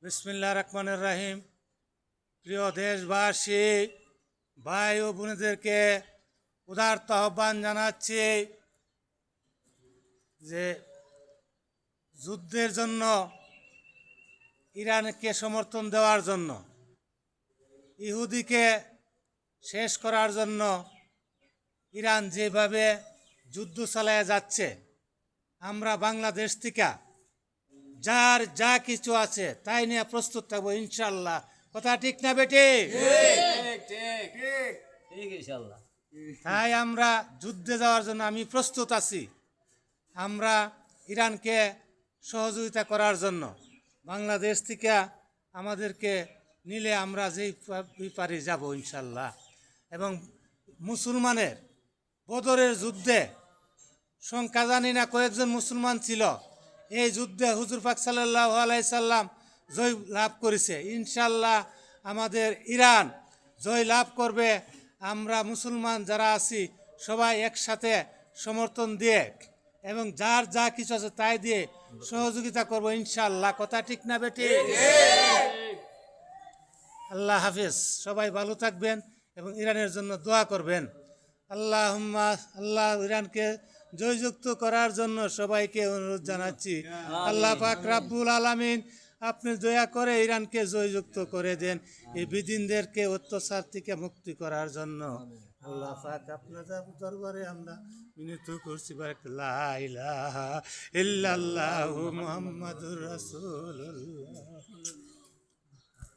বিসমিল্লাহির রহমানির রহিম। প্রিয় দেশবাসী, ভাই ও বোনেদেরকে উদারত আহ্বান জানাচ্ছি যে যুদ্ধের জন্য, ইরানকে সমর্থন দেওয়ার জন্য, ইহুদিকে শেষ করার জন্য ইরান যেভাবে যুদ্ধ চালায় যাচ্ছে, আমরা বাংলাদেশ থেকে যার যা কিছু আছে তাই নিয়ে প্রস্তুত থাকবো ইনশাল্লাহ। কথা ঠিক না বেটি? তাই আমরা যুদ্ধে যাওয়ার জন্য আমি প্রস্তুত আছি। আমরা ইরানকে সহযোগিতা করার জন্য বাংলাদেশ থেকে আমাদেরকে নিলে আমরা যেই পারি যাব ইনশাল্লাহ। এবং মুসলমানের বদরের যুদ্ধে সংখ্যা জানি না, কয়েকজন মুসলমান ছিল। এই যুদ্ধে হুজুর পাক সাল্লাল্লাহু আলাইহি সাল্লাম জয় লাভ করেছে। ইনশাল্লাহ আমাদের ইরান জয় লাভ করবে। আমরা মুসলমান যারা আছি সবাই একসাথে সমর্থন দিয়ে এবং যার যা কিছু আছে তাই দিয়ে সহযোগিতা করব ইনশাল্লাহ। কথা ঠিক না বেটি? আল্লাহ হাফেজ। সবাই ভালো থাকবেন এবং ইরানের জন্য দোয়া করবেন। আল্লাহ ইরানকে জয়যুক্ত করার জন্য সবাইকে অনুরোধ জানাচ্ছি। আল্লাহ পাক রাব্বুল আলামিন আপনি দয়া করে ইরানকে জয়যুক্ত করে দেন, এই বিদিনদেরকে অত্যাচার থেকে মুক্তি করার জন্য। আল্লাহ পাক আপনাদের দরবারে আমরা মিনতি করছি। লা ইলাহা ইল্লাল্লাহু মুহাম্মাদুর রাসূলুল্লাহ।